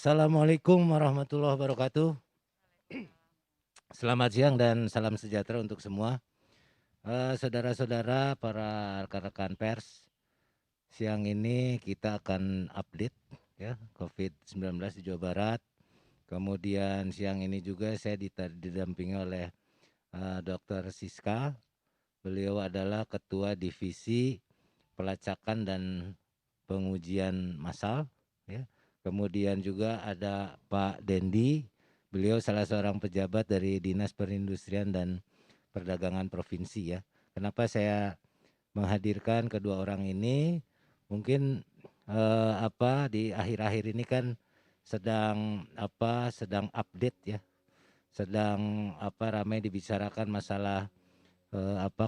Assalamualaikum warahmatullahi wabarakatuh. Selamat siang dan salam sejahtera untuk semua. Saudara-saudara, para rekan-rekan pers, siang ini kita akan update ya COVID-19 di Jawa Barat. Kemudian siang ini juga saya didampingi oleh Dr. Siska. Beliau adalah Ketua Divisi Pelacakan dan Pengujian Massal ya. Kemudian juga ada Pak Dendi, beliau salah seorang pejabat dari Dinas Perindustrian dan Perdagangan Provinsi ya. Kenapa saya menghadirkan kedua orang ini? Mungkin di akhir-akhir ini kan sedang update ya, sedang ramai dibicarakan masalah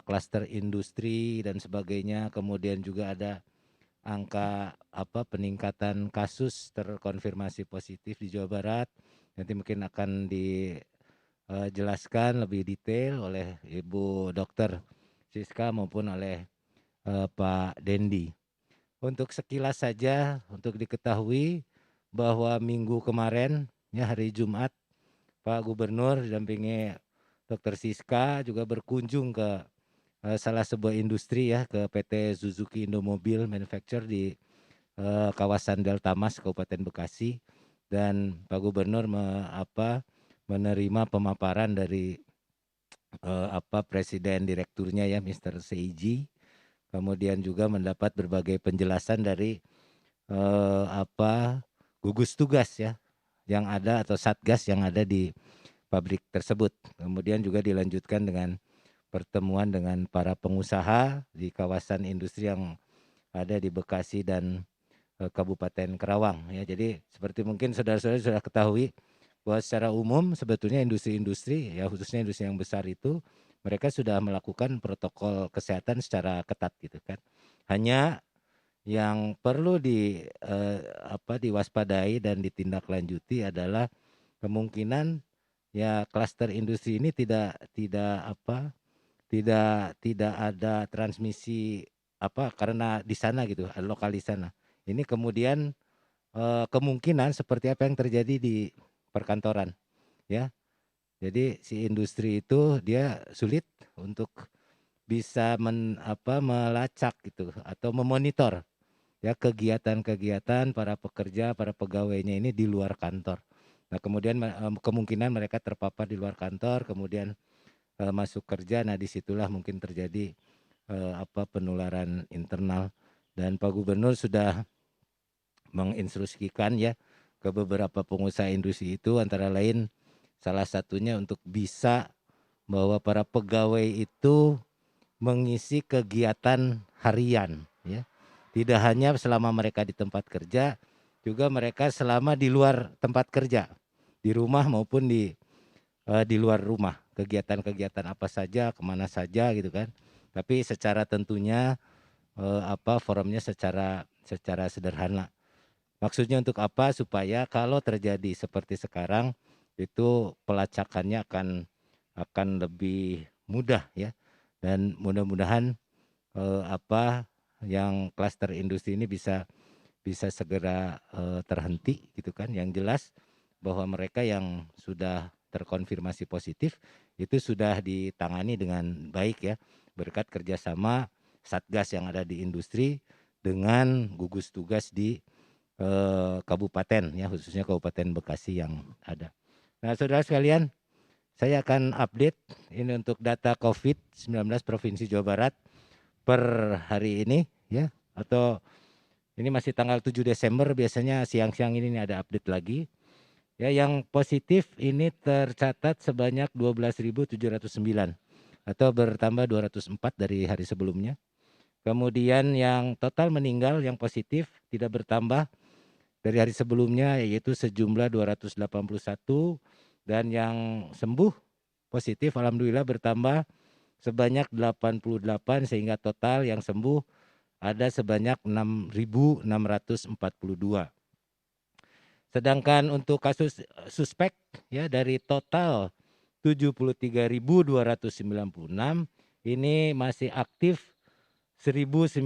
klaster industri dan sebagainya. Kemudian juga ada angka peningkatan kasus terkonfirmasi positif di Jawa Barat. Nanti mungkin akan dijelaskan lebih detail oleh Ibu Dokter Siska maupun oleh Pak Dendi. Untuk sekilas saja untuk diketahui bahwa minggu kemarin ya hari Jumat Pak Gubernur didampingi Dokter Siska juga berkunjung ke salah sebuah industri ya, ke PT Suzuki Indomobil Manufacture di kawasan Delta Mas Kabupaten Bekasi, dan Pak Gubernur menerima pemaparan dari presiden direkturnya ya Mr. Seiji. Kemudian juga mendapat berbagai penjelasan dari gugus tugas ya yang ada atau satgas yang ada di pabrik tersebut. Kemudian juga dilanjutkan dengan pertemuan dengan para pengusaha di kawasan industri yang ada di Bekasi dan Kabupaten Karawang ya. Jadi seperti mungkin saudara-saudara sudah ketahui bahwa secara umum sebetulnya industri-industri ya, khususnya industri yang besar itu, mereka sudah melakukan protokol kesehatan secara ketat gitu kan. Hanya yang perlu diwaspadai dan ditindaklanjuti adalah kemungkinan ya klaster industri ini tidak ada transmisi karena di sana gitu, lokal di sana. Ini kemudian kemungkinan seperti apa yang terjadi di perkantoran ya. Jadi si industri itu dia sulit untuk bisa melacak gitu atau memonitor ya kegiatan-kegiatan para pekerja, para pegawainya ini di luar kantor. Nah, kemudian kemungkinan mereka terpapar di luar kantor, kemudian masuk kerja. Nah, disitulah mungkin terjadi penularan internal, dan Pak Gubernur sudah menginstruksikan ya ke beberapa pengusaha industri itu, antara lain salah satunya untuk bisa bahwa para pegawai itu mengisi kegiatan harian ya. Tidak hanya selama mereka di tempat kerja, juga mereka selama di luar tempat kerja, di rumah maupun di luar rumah, kegiatan-kegiatan apa saja, kemana saja gitu kan. Tapi secara tentunya forumnya secara sederhana. Maksudnya untuk apa? Supaya kalau terjadi seperti sekarang itu pelacakannya akan lebih mudah ya, dan mudah-mudahan yang klaster industri ini bisa segera terhenti gitu kan. Yang jelas bahwa mereka yang sudah terkonfirmasi positif itu sudah ditangani dengan baik ya, berkat kerjasama satgas yang ada di industri dengan gugus tugas di kabupaten ya, khususnya Kabupaten Bekasi yang ada. Nah, saudara sekalian, saya akan update ini untuk data COVID-19 Provinsi Jawa Barat per hari ini ya, atau ini masih tanggal 7 Desember, biasanya siang-siang ini ada update lagi. Ya, yang positif ini tercatat sebanyak 12.709 atau bertambah 204 dari hari sebelumnya. Kemudian yang total meninggal yang positif tidak bertambah dari hari sebelumnya, yaitu sejumlah 281, dan yang sembuh positif alhamdulillah bertambah sebanyak 88, sehingga total yang sembuh ada sebanyak 6.642. Sedangkan untuk kasus suspek ya, dari total 73.296 ini masih aktif 1.925,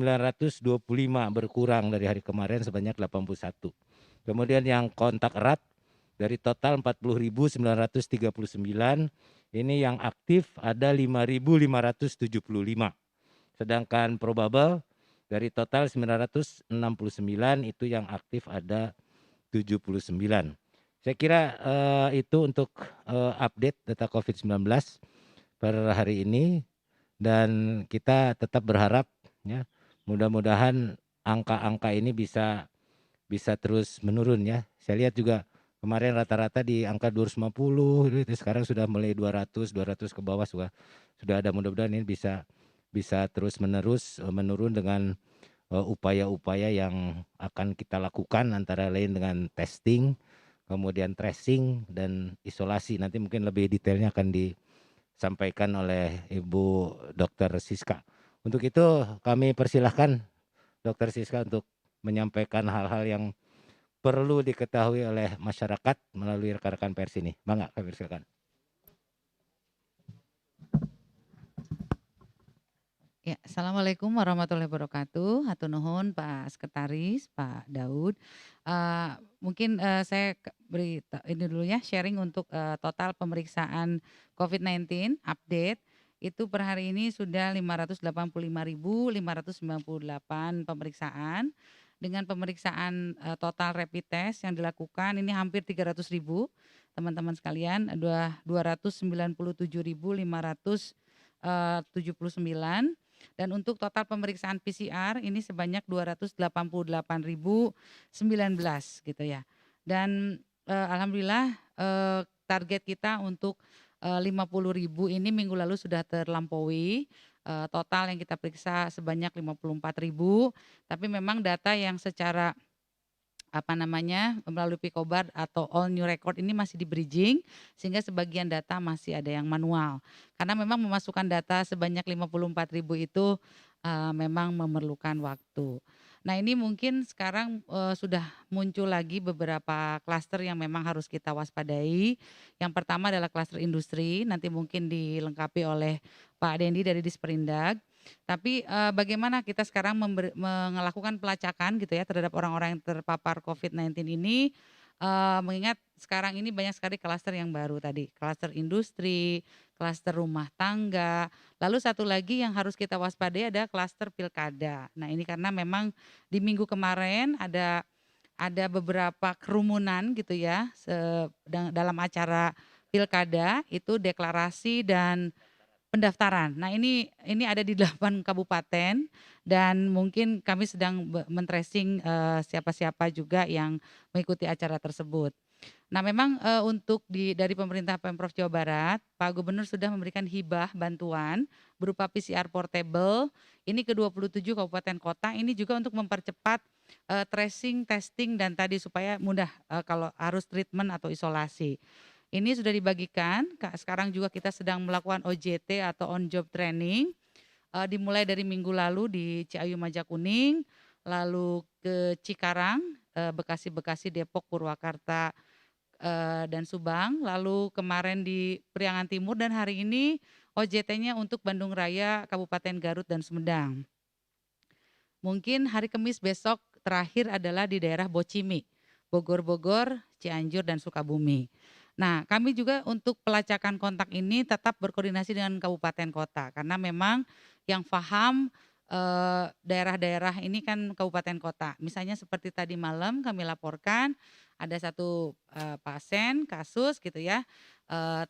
berkurang dari hari kemarin sebanyak 81. Kemudian yang kontak erat dari total 40.939, ini yang aktif ada 5.575. Sedangkan probable dari total 969 itu yang aktif ada 79. Saya kira itu untuk update data COVID-19 per hari ini, dan kita tetap berharap ya mudah-mudahan angka-angka ini bisa terus menurun ya. Saya lihat juga kemarin rata-rata di angka 250 gitu, sekarang sudah mulai 200 ke bawah sudah ada, mudah-mudahan ini bisa terus menerus menurun dengan upaya-upaya yang akan kita lakukan antara lain dengan testing, kemudian tracing dan isolasi. Nanti mungkin lebih detailnya akan disampaikan oleh Ibu Dr. Siska. Untuk itu kami persilahkan Dr. Siska untuk menyampaikan hal-hal yang perlu diketahui oleh masyarakat melalui rekan-rekan pers ini. Mangga, kami persilakan. Ya, Assalamualaikum warahmatullahi wabarakatuh. Hatur nuhun Pak Sekretaris, Pak Daud. Mungkin saya ini dulu ya, sharing untuk total pemeriksaan COVID-19 update. Itu per hari ini sudah 585.598 pemeriksaan. Dengan pemeriksaan total rapid test yang dilakukan ini hampir 300.000 teman-teman sekalian, 297.579. Dan untuk total pemeriksaan PCR ini sebanyak 288.019 gitu ya. Dan alhamdulillah target kita untuk 50.000 ini minggu lalu sudah terlampaui. Total yang kita periksa sebanyak 54.000, tapi memang data yang secara melalui Picobar atau all new record ini masih di bridging, sehingga sebagian data masih ada yang manual. Karena memang memasukkan data sebanyak 54.000 itu memang memerlukan waktu. Nah, ini mungkin sekarang sudah muncul lagi beberapa klaster yang memang harus kita waspadai. Yang pertama adalah klaster industri, nanti mungkin dilengkapi oleh Pak Dendi dari Disperindag. Tapi bagaimana kita sekarang melakukan pelacakan gitu ya terhadap orang-orang yang terpapar COVID-19 ini, mengingat sekarang ini banyak sekali klaster yang baru tadi, klaster industri, klaster rumah tangga, lalu satu lagi yang harus kita waspadai ada klaster pilkada. Nah, ini karena memang di minggu kemarin ada beberapa kerumunan gitu ya dalam acara pilkada, itu deklarasi dan pendaftaran. Nah, ini ada di 8 kabupaten dan mungkin kami sedang men-tracing siapa-siapa juga yang mengikuti acara tersebut. Nah, memang untuk dari pemerintah Pemprov Jawa Barat, Pak Gubernur sudah memberikan hibah bantuan berupa PCR portable ini ke 27 kabupaten kota, ini juga untuk mempercepat tracing, testing dan tadi supaya mudah kalau harus treatment atau isolasi. Ini sudah dibagikan, sekarang juga kita sedang melakukan OJT atau on job training, dimulai dari minggu lalu di Ciayu Majakuning, lalu ke Cikarang, Bekasi, Depok, Purwakarta, dan Subang, lalu kemarin di Priangan Timur dan hari ini OJT-nya untuk Bandung Raya, Kabupaten Garut dan Sumedang. Mungkin hari Kamis besok terakhir adalah di daerah Bocimi, Bogor, Cianjur dan Sukabumi. Nah, kami juga untuk pelacakan kontak ini tetap berkoordinasi dengan kabupaten kota karena memang yang paham daerah-daerah ini kan kabupaten kota. Misalnya seperti tadi malam kami laporkan ada satu pasien kasus gitu ya.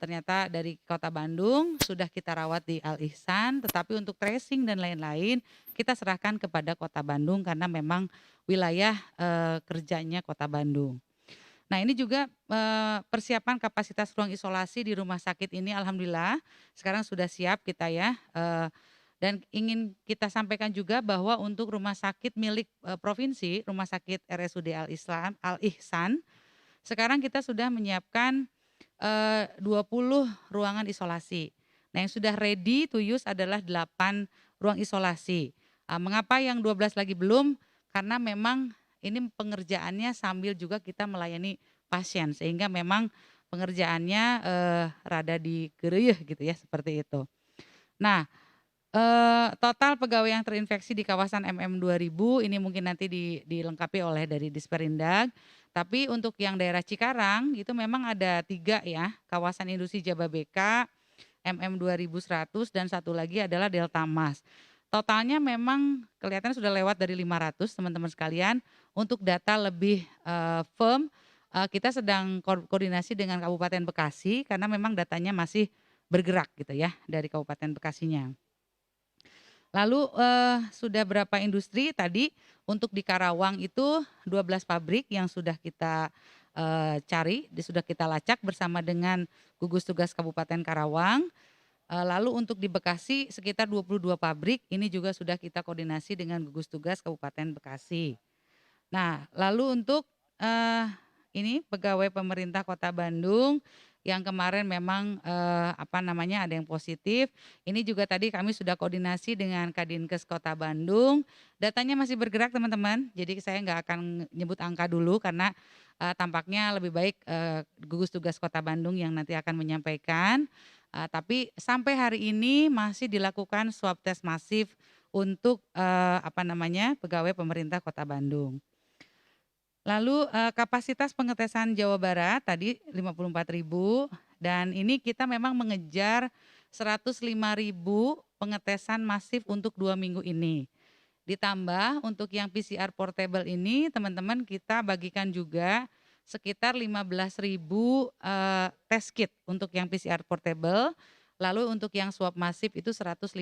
Ternyata dari Kota Bandung sudah kita rawat di Al Ihsan, tetapi untuk tracing dan lain-lain kita serahkan kepada Kota Bandung karena memang wilayah kerjanya Kota Bandung. Nah, ini juga persiapan kapasitas ruang isolasi di rumah sakit ini alhamdulillah sekarang sudah siap kita ya, dan ingin kita sampaikan juga bahwa untuk rumah sakit milik provinsi, Rumah Sakit RSUD Al Ihsan, sekarang kita sudah menyiapkan 20 ruangan isolasi. Nah, yang sudah ready to use adalah 8 ruang isolasi. Mengapa yang 12 lagi belum? Karena memang ini pengerjaannya sambil juga kita melayani pasien sehingga memang pengerjaannya rada digeruyuh gitu ya seperti itu. Nah, Total pegawai yang terinfeksi di kawasan MM 2000 ini mungkin nanti dilengkapi oleh dari Disperindag. Tapi untuk yang daerah Cikarang itu memang ada 3 ya, kawasan industri Jababeka, MM 2100 dan satu lagi adalah Delta Mas. Totalnya memang kelihatan sudah lewat dari 500 teman-teman sekalian. Untuk data lebih, firm, kita sedang koordinasi dengan Kabupaten Bekasi karena memang datanya masih bergerak gitu ya dari Kabupaten Bekasinya. Lalu, sudah berapa industri tadi, untuk di Karawang itu 12 pabrik yang sudah kita, cari, sudah kita lacak bersama dengan gugus tugas Kabupaten Karawang. Lalu untuk di Bekasi sekitar 22 pabrik, ini juga sudah kita koordinasi dengan gugus tugas Kabupaten Bekasi. Nah, lalu untuk, ini pegawai pemerintah Kota Bandung yang kemarin memang, apa namanya, ada yang positif, ini juga tadi kami sudah koordinasi dengan Kadinkes Kota Bandung, datanya masih bergerak teman-teman, jadi saya nggak akan nyebut angka dulu karena, tampaknya lebih baik, gugus tugas Kota Bandung yang nanti akan menyampaikan, tapi sampai hari ini masih dilakukan swab test masif untuk, apa namanya, pegawai pemerintah Kota Bandung. Lalu, kapasitas pengetesan Jawa Barat tadi 54.000 dan ini kita memang mengejar 105.000 pengetesan masif untuk 2 minggu ini. Ditambah untuk yang PCR portable ini teman-teman kita bagikan juga sekitar 15.000, test kit untuk yang PCR portable, lalu untuk yang swab masif itu 105.000.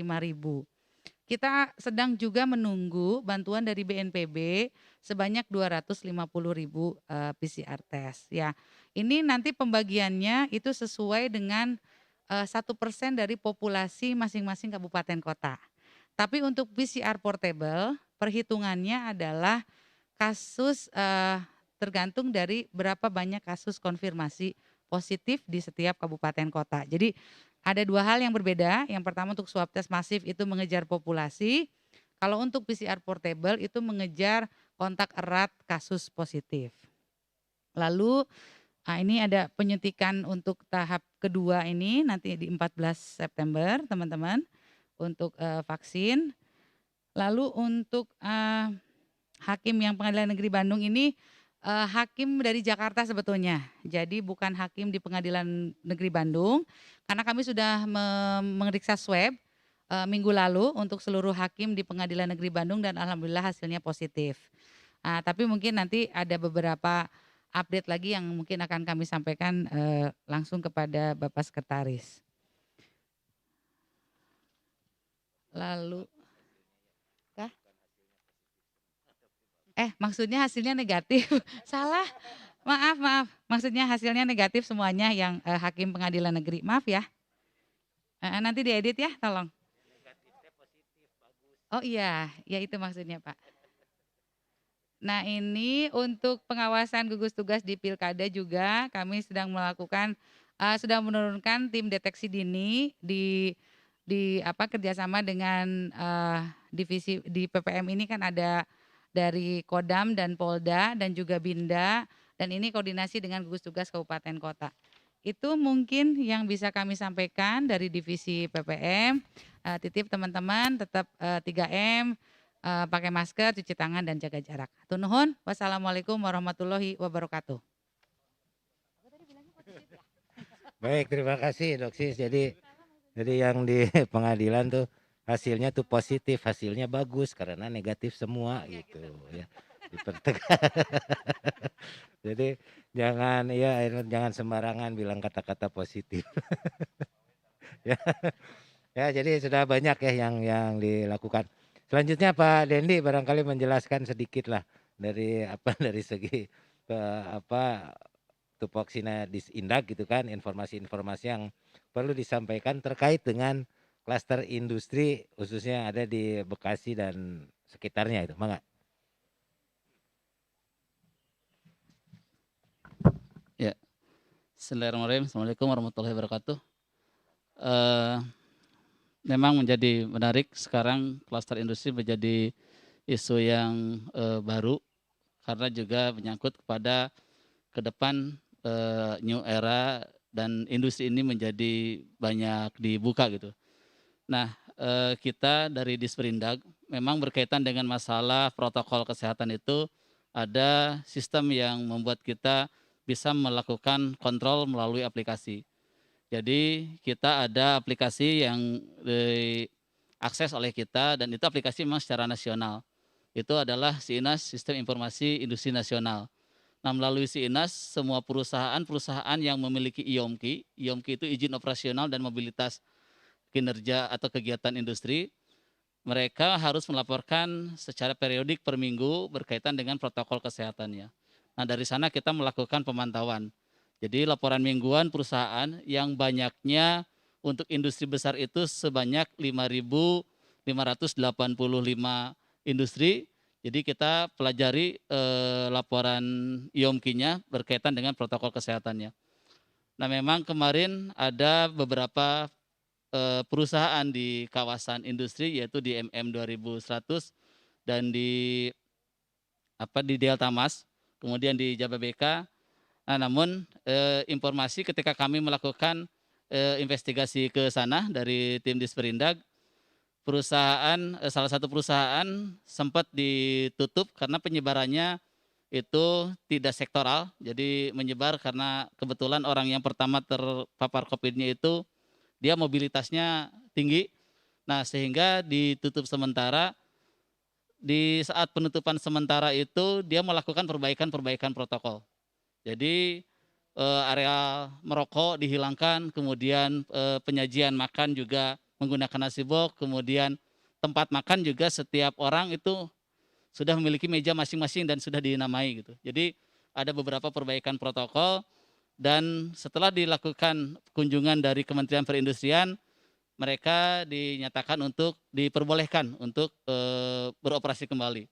Kita sedang juga menunggu bantuan dari BNPB sebanyak 250.000, PCR test ya. Ini nanti pembagiannya itu sesuai dengan, 1% dari populasi masing-masing kabupaten kota. Tapi untuk PCR portable perhitungannya adalah kasus, tergantung dari berapa banyak kasus konfirmasi positif di setiap kabupaten kota. Jadi ada 2 hal yang berbeda, yang pertama untuk swab test masif itu mengejar populasi, kalau untuk PCR portable itu mengejar kontak erat kasus positif. Lalu, ini ada penyuntikan untuk tahap kedua ini nanti di 14 September teman-teman, untuk, vaksin. Lalu untuk, hakim yang Pengadilan Negeri Bandung ini, hakim dari Jakarta sebetulnya. Jadi bukan hakim di Pengadilan Negeri Bandung, karena kami sudah memeriksa swab, minggu lalu untuk seluruh hakim di Pengadilan Negeri Bandung dan alhamdulillah hasilnya positif. Tapi mungkin nanti ada beberapa update lagi yang mungkin akan kami sampaikan, langsung kepada Bapak Sekretaris. Lalu maksudnya hasilnya negatif, salah, maaf maaf, maksudnya hasilnya negatif semuanya yang, hakim pengadilan negeri, maaf ya. Heeh, nanti diedit ya tolong. Oh iya, ya itu maksudnya Pak. Nah ini untuk pengawasan gugus tugas di pilkada juga kami sedang melakukan, sedang menurunkan tim deteksi dini di apa, kerjasama dengan, divisi di PPM ini kan ada dari Kodam dan Polda dan juga Binda, dan ini koordinasi dengan gugus tugas kabupaten kota. Itu mungkin yang bisa kami sampaikan dari divisi PPM, titip teman-teman tetap, 3M, pakai masker, cuci tangan, dan jaga jarak. Hatur nuhun, wassalamualaikum warahmatullahi wabarakatuh. Baik, terima kasih Dok Sis. Jadi yang di pengadilan tuh hasilnya tuh positif, hasilnya bagus karena negatif semua gitu ya. Dipertegas. Jadi jangan sembarangan bilang kata-kata positif. Ya, ya jadi sudah banyak ya yang dilakukan. Selanjutnya Pak Dendi barangkali menjelaskan sedikit lah dari apa dari segi apa tupoksina disindak gitu kan, informasi-informasi yang perlu disampaikan terkait dengan klaster industri khususnya ada di Bekasi dan sekitarnya itu, Mangga. Ya, Bismillahirrahmanirrahim. Assalamualaikum warahmatullahi wabarakatuh. Eh, Memang menjadi menarik sekarang klaster industri menjadi isu yang baru karena juga menyangkut kepada ke depan new era dan industri ini menjadi banyak dibuka gitu. Nah, kita dari Disperindag memang berkaitan dengan masalah protokol kesehatan itu ada sistem yang membuat kita bisa melakukan kontrol melalui aplikasi. Jadi kita ada aplikasi yang diakses oleh kita dan itu aplikasi memang secara nasional. Itu adalah SIINAS, Sistem Informasi Industri Nasional. Nah, melalui SIINAS, semua perusahaan-perusahaan yang memiliki IOMKI, IOMKI itu izin operasional dan mobilitas kinerja atau kegiatan industri, mereka harus melaporkan secara periodik per minggu berkaitan dengan protokol kesehatannya. Nah, dari sana kita melakukan pemantauan. Jadi laporan mingguan perusahaan yang banyaknya untuk industri besar itu sebanyak 5.585 industri. Jadi kita pelajari laporan IOMKI-nya berkaitan dengan protokol kesehatannya. Nah, memang kemarin ada beberapa perusahaan di kawasan industri yaitu di MM 2100 dan di Delta Mas, kemudian di Jababeka. Nah, namun informasi ketika kami melakukan investigasi ke sana dari tim Disperindag, salah satu perusahaan sempat ditutup karena penyebarannya itu tidak sektoral, jadi menyebar karena kebetulan orang yang pertama terpapar COVID-nya itu dia mobilitasnya tinggi. Nah, sehingga ditutup sementara. Di saat penutupan sementara itu dia melakukan perbaikan protokol. Jadi area merokok dihilangkan, kemudian penyajian makan juga menggunakan nasi box, kemudian tempat makan juga setiap orang itu sudah memiliki meja masing-masing dan sudah dinamai gitu. Jadi ada beberapa perbaikan protokol dan setelah dilakukan kunjungan dari Kementerian Perindustrian, mereka dinyatakan untuk diperbolehkan untuk beroperasi kembali.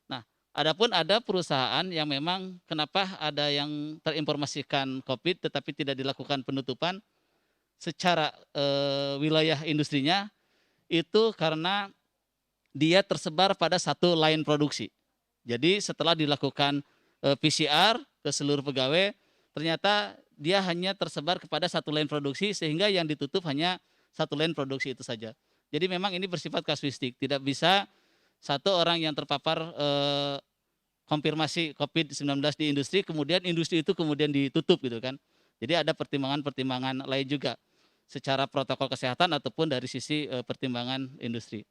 Nah, adapun ada perusahaan yang memang kenapa ada yang terinformasikan COVID tetapi tidak dilakukan penutupan secara wilayah industrinya itu karena dia tersebar pada satu line produksi. Jadi setelah dilakukan PCR ke seluruh pegawai, ternyata dia hanya tersebar kepada satu line produksi sehingga yang ditutup hanya satu line produksi itu saja. Jadi memang ini bersifat kasuistik, tidak bisa satu orang yang terpapar konfirmasi COVID-19 di industri, kemudian industri itu kemudian ditutup gitu kan. Jadi ada pertimbangan-pertimbangan lain juga secara protokol kesehatan ataupun dari sisi pertimbangan industri.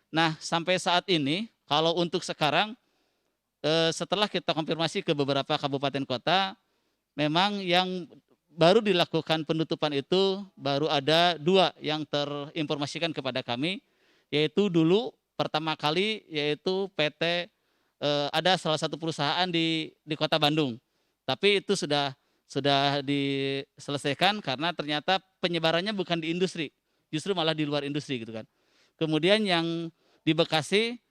Nah, sampai saat ini kalau untuk sekarang setelah kita konfirmasi ke beberapa kabupaten kota, memang yang baru dilakukan penutupan itu baru ada 2 yang terinformasikan kepada kami, yaitu dulu pertama kali yaitu PT ada salah satu perusahaan di Kota Bandung. Tapi itu sudah diselesaikan karena ternyata penyebarannya bukan di industri, justru malah di luar industri gitu kan. Kemudian yang di Bekasi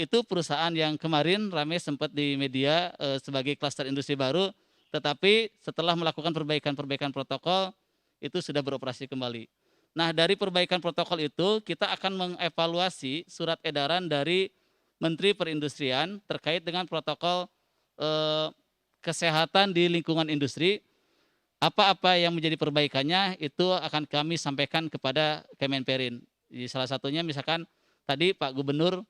itu perusahaan yang kemarin ramai sempat di media sebagai klaster industri baru, tetapi setelah melakukan perbaikan protokol itu sudah beroperasi kembali. Nah, dari perbaikan protokol itu kita akan mengevaluasi surat edaran dari Menteri Perindustrian terkait dengan protokol kesehatan di lingkungan industri. Apa-apa yang menjadi perbaikannya itu akan kami sampaikan kepada Kemenperin. Salah satunya misalkan tadi Pak Gubernur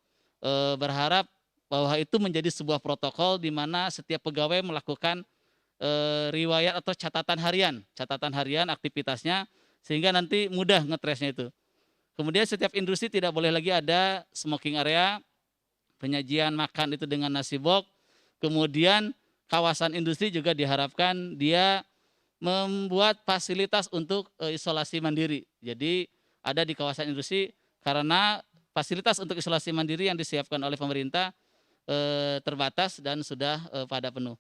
berharap bahwa itu menjadi sebuah protokol di mana setiap pegawai melakukan riwayat atau catatan harian aktivitasnya sehingga nanti mudah ngetresnya itu. Kemudian setiap industri tidak boleh lagi ada smoking area, penyajian makan itu dengan nasi box. Kemudian kawasan industri juga diharapkan dia membuat fasilitas untuk isolasi mandiri. Jadi ada di kawasan industri karena fasilitas untuk isolasi mandiri yang disiapkan oleh pemerintah terbatas dan sudah pada penuh.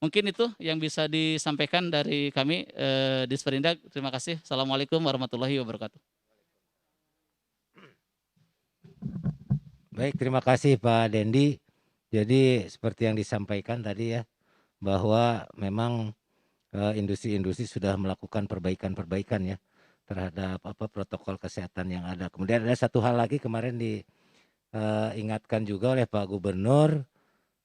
Mungkin itu yang bisa disampaikan dari kami Disperindag. Terima kasih. Assalamualaikum warahmatullahi wabarakatuh. Baik, terima kasih Pak Dendi. Jadi seperti yang disampaikan tadi ya, bahwa memang industri-industri sudah melakukan perbaikan ya terhadap protokol kesehatan yang ada. Kemudian ada satu hal lagi kemarin diingatkan juga oleh Pak Gubernur.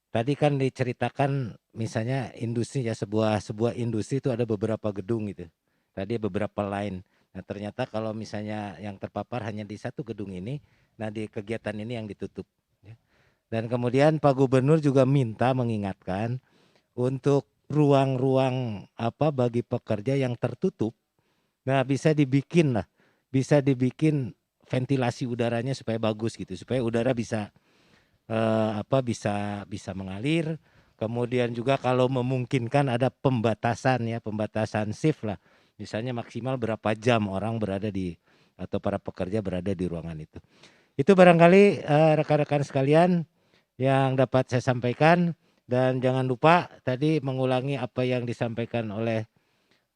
Tadi kan diceritakan misalnya industri ya, sebuah industri itu ada beberapa gedung gitu. Tadi beberapa line. Nah ternyata kalau misalnya yang terpapar hanya di satu gedung ini, nah di kegiatan ini yang ditutup. Ya. Dan kemudian Pak Gubernur juga minta mengingatkan untuk ruang-ruang bagi pekerja yang tertutup. Nah bisa dibikin ventilasi udaranya supaya bagus gitu, supaya udara bisa bisa mengalir. Kemudian juga kalau memungkinkan ada pembatasan shift lah. Misalnya maksimal berapa jam orang berada atau para pekerja berada di ruangan itu. Itu barangkali rekan-rekan sekalian yang dapat saya sampaikan, dan jangan lupa tadi mengulangi apa yang disampaikan oleh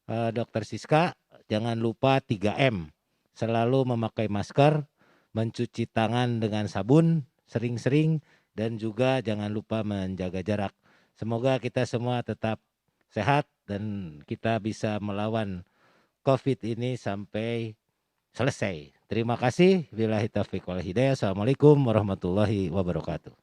Dr. Siska, jangan lupa 3M. Selalu memakai masker, mencuci tangan dengan sabun sering-sering, dan juga jangan lupa menjaga jarak. Semoga kita semua tetap sehat dan kita bisa melawan COVID ini sampai selesai. Terima kasih. Billahi taufiq wal hidayah. Assalamualaikum warahmatullahi wabarakatuh.